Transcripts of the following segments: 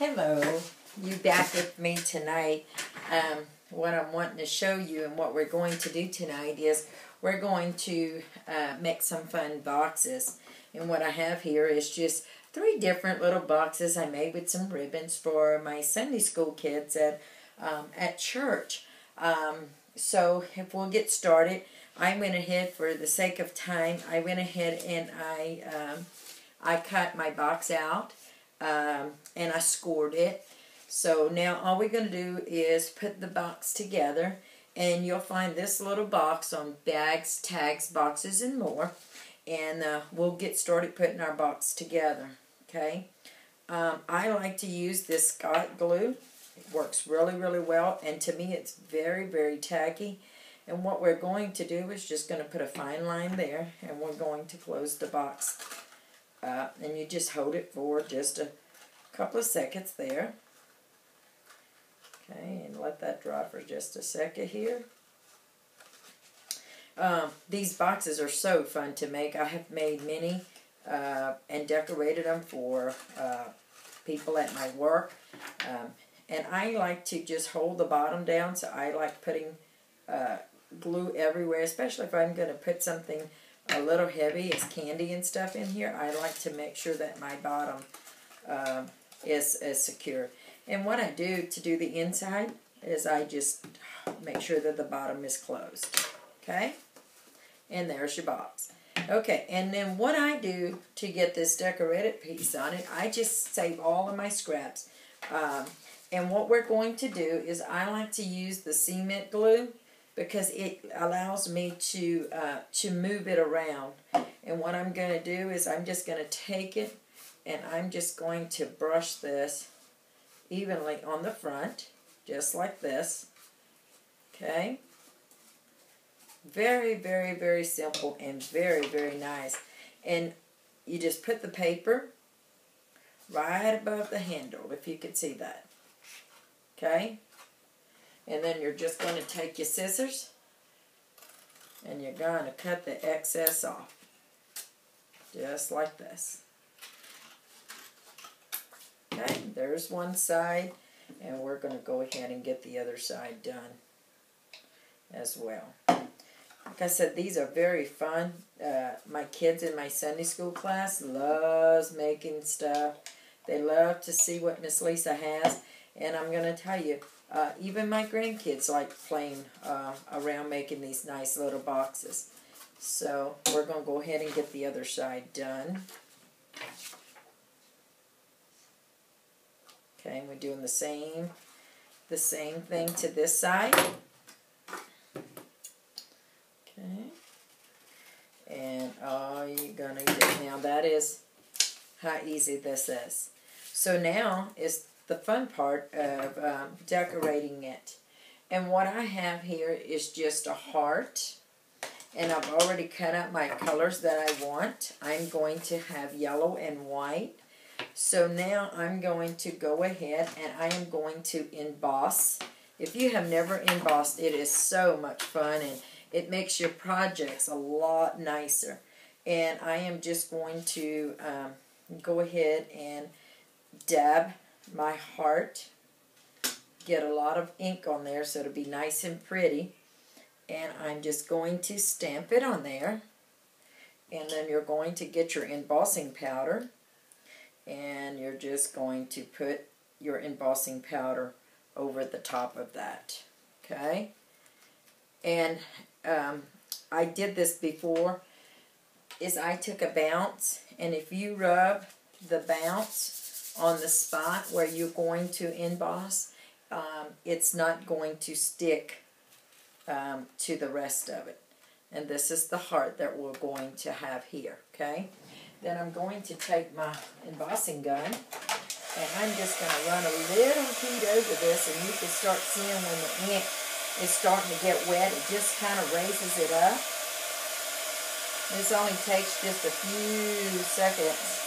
Hello, you back with me tonight. What I'm wanting to show you and what we're going to do tonight is we're going to make some fun boxes. And what I have here is just 3 different little boxes I made with some ribbons for my Sunday school kids at church. So if we'll get started, I went ahead, for the sake of time, I went ahead and I cut my box out. And I scored it. So now all we're going to do is put the box together, and you'll find this little box on bags, tags, boxes, and more. And we'll get started putting our box together. Okay. I like to use this Scott glue. It works really, really well, and to me it's very, very tacky. And what we're going to do is just going to put a fine line there, and we're going to close the box. And you just hold it for just a couple of seconds there. Okay, and let that dry for just a second here. These boxes are so fun to make. I have made many and decorated them for people at my work. And I like to just hold the bottom down, so I like putting glue everywhere, especially if I'm going to put something a little heavy as candy and stuff in here. I like to make sure that my bottom is secure. And what I do to do the inside is I just make sure that the bottom is closed. Okay? And there's your box. Okay, and then what I do to get this decorated piece on it, I just save all of my scraps. And what we're going to do is I like to use the cement glue, because it allows me to move it around. And what I'm going to do is I'm just going to take it and I'm just going to brush this evenly on the front, just like this. Okay? Very, very, very simple and very, very nice. And you just put the paper right above the handle, if you could see that. Okay? And then you're just going to take your scissors and you're going to cut the excess off. Just like this. Okay, there's one side, and we're going to go ahead and get the other side done as well. Like I said, these are very fun. My kids in my Sunday school class loves making stuff. They love to see what Miss Lisa has. And I'm going to tell you, even my grandkids like playing around making these nice little boxes. So we're going to go ahead and get the other side done. Okay, we're doing the same thing to this side. Okay. And all you're going to do now, that is how easy this is. So now is the fun part of decorating it. And what I have here is just a heart. And I've already cut out my colors that I want. I'm going to have yellow and white. So now I'm going to go ahead and I am going to emboss. If you have never embossed, it is so much fun and it makes your projects a lot nicer. And I am just going to go ahead and dab my heart, get a lot of ink on there so it'll be nice and pretty, and I'm just going to stamp it on there. And then you're going to get your embossing powder, and you're just going to put your embossing powder over the top of that. Okay? And I did this before, is I took a bounce, and if you rub the bounce on the spot where you're going to emboss, it's not going to stick to the rest of it. And this is the heart that we're going to have here, okay? Then I'm going to take my embossing gun, and I'm just going to run a little heat over this, and you can start seeing when the ink is starting to get wet, it just kind of raises it up. This only takes just a few seconds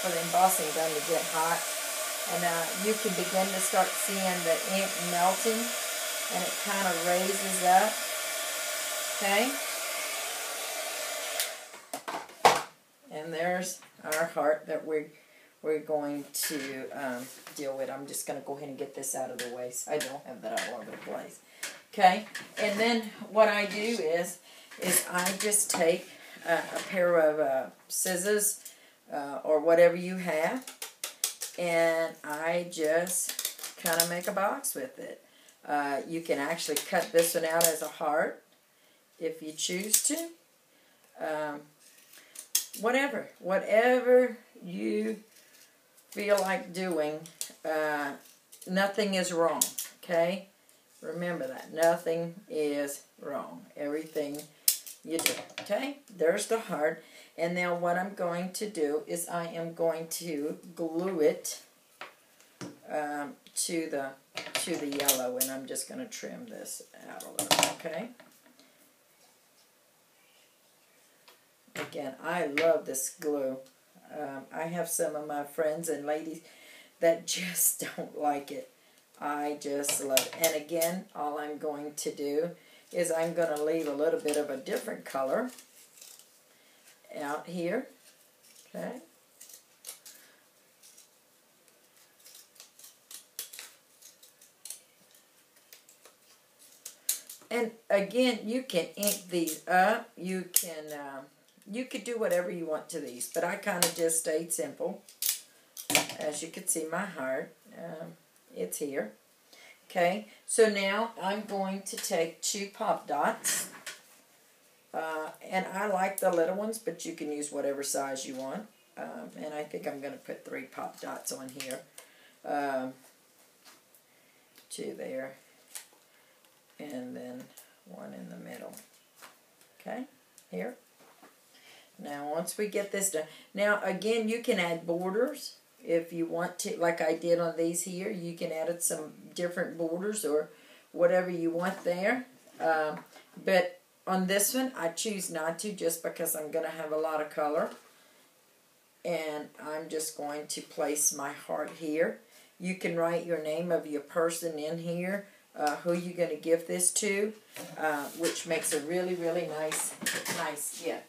for the embossing gun to get hot, and you can begin to start seeing the ink melting, and it kind of raises up. Okay, and there's our heart that we're we're going to deal with. I'm just going to go ahead and get this out of the way so I don't have that all over the place. Okay, and then what I do is I just take a pair of scissors or whatever you have, and I just kind of make a box with it. You can actually cut this one out as a heart if you choose to. Whatever you feel like doing, nothing is wrong, okay? Remember that. Nothing is wrong. Everything you do, okay? There's the heart. And now what I'm going to do is I am going to glue it to the yellow, and I'm just going to trim this out a little, okay? Again, I love this glue. I have some of my friends and ladies that just don't like it. I just love it. And again, all I'm going to do is I'm going to leave a little bit of a different color out here. Okay. And again, you can ink these up. You could do whatever you want to these, but I kind of just stayed simple. As you can see, my heart, it's here. Okay, so now I'm going to take 2 pop dots, and I like the little ones, but you can use whatever size you want. And I think I'm going to put 3 pop dots on here, 2 there, and then 1 in the middle. Okay, here. Now, once we get this done, now again, you can add borders if you want to, like I did on these here. You can add some different borders or whatever you want there. But on this one, I choose not to, just because I'm going to have a lot of color. And I'm just going to place my heart here. You can write your name of your person in here, who you're going to give this to, which makes a really, really nice gift.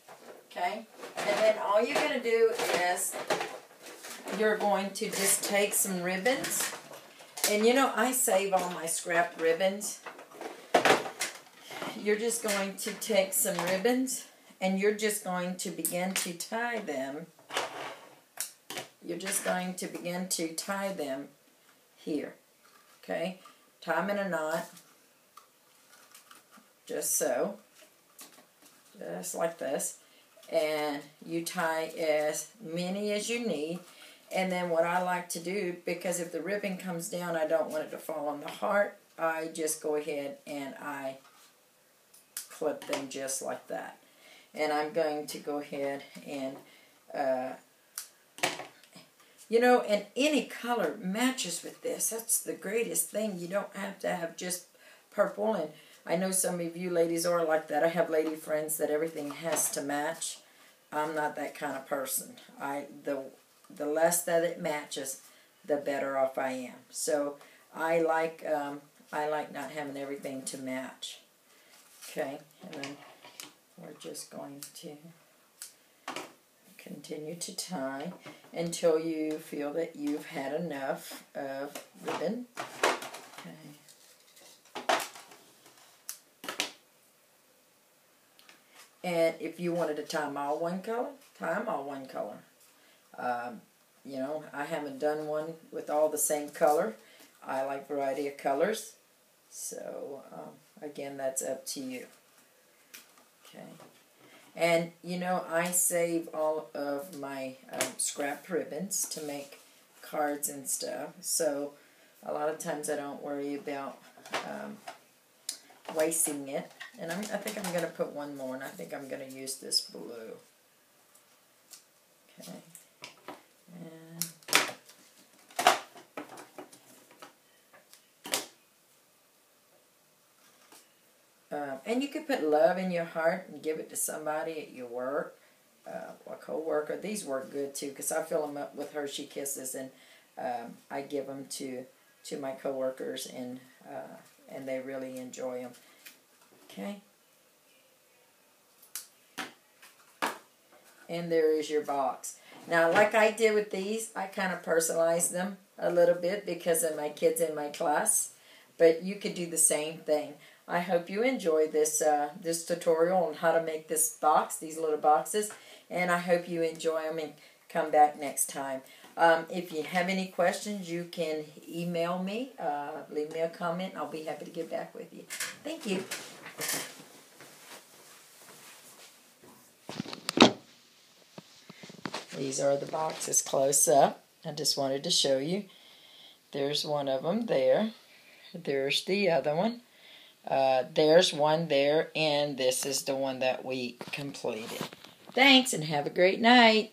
Okay? And then all you're going to do is you're going to just take some ribbons. And you know, I save all my scrap ribbons. You're just going to take some ribbons and you're just going to begin to tie them. You're just going to begin to tie them here. Okay? Tie them in a knot. Just so. Just like this. And you tie as many as you need. And then what I like to do, because if the ribbon comes down, I don't want it to fall on the heart, I just go ahead and I clip them just like that. And I'm going to go ahead and, you know, and any color matches with this. That's the greatest thing. You don't have to have just purple. And I know some of you ladies are like that. I have lady friends that everything has to match. I'm not that kind of person. The less that it matches, the better off I am. So I like not having everything to match. Okay, and then we're just going to continue to tie until you feel that you've had enough of ribbon. Okay. And if you wanted to tie them all one color, tie them all one color. You know, I haven't done one with all the same color. I like variety of colors. So, again, that's up to you. Okay. And, you know, I save all of my scrap ribbons to make cards and stuff. So, a lot of times I don't worry about wasting it. And I think I'm going to put one more, and I think I'm going to use this blue. Okay. And you could put love in your heart and give it to somebody at your work, a co-worker. These work good too, because I fill them up with Hershey Kisses, and I give them to my co-workers, and they really enjoy them. Okay. And there is your box. Now, like I did with these, I kind of personalized them a little bit because of my kids in my class. But you could do the same thing. I hope you enjoy this this tutorial on how to make this box, these little boxes. And I hope you enjoy them and come back next time. If you have any questions, you can email me, leave me a comment. I'll be happy to get back with you. Thank you. These are the boxes close up. I just wanted to show you. There's one of them there. There's the other one. There's one there, and this is the one that we completed. Thanks, and have a great night.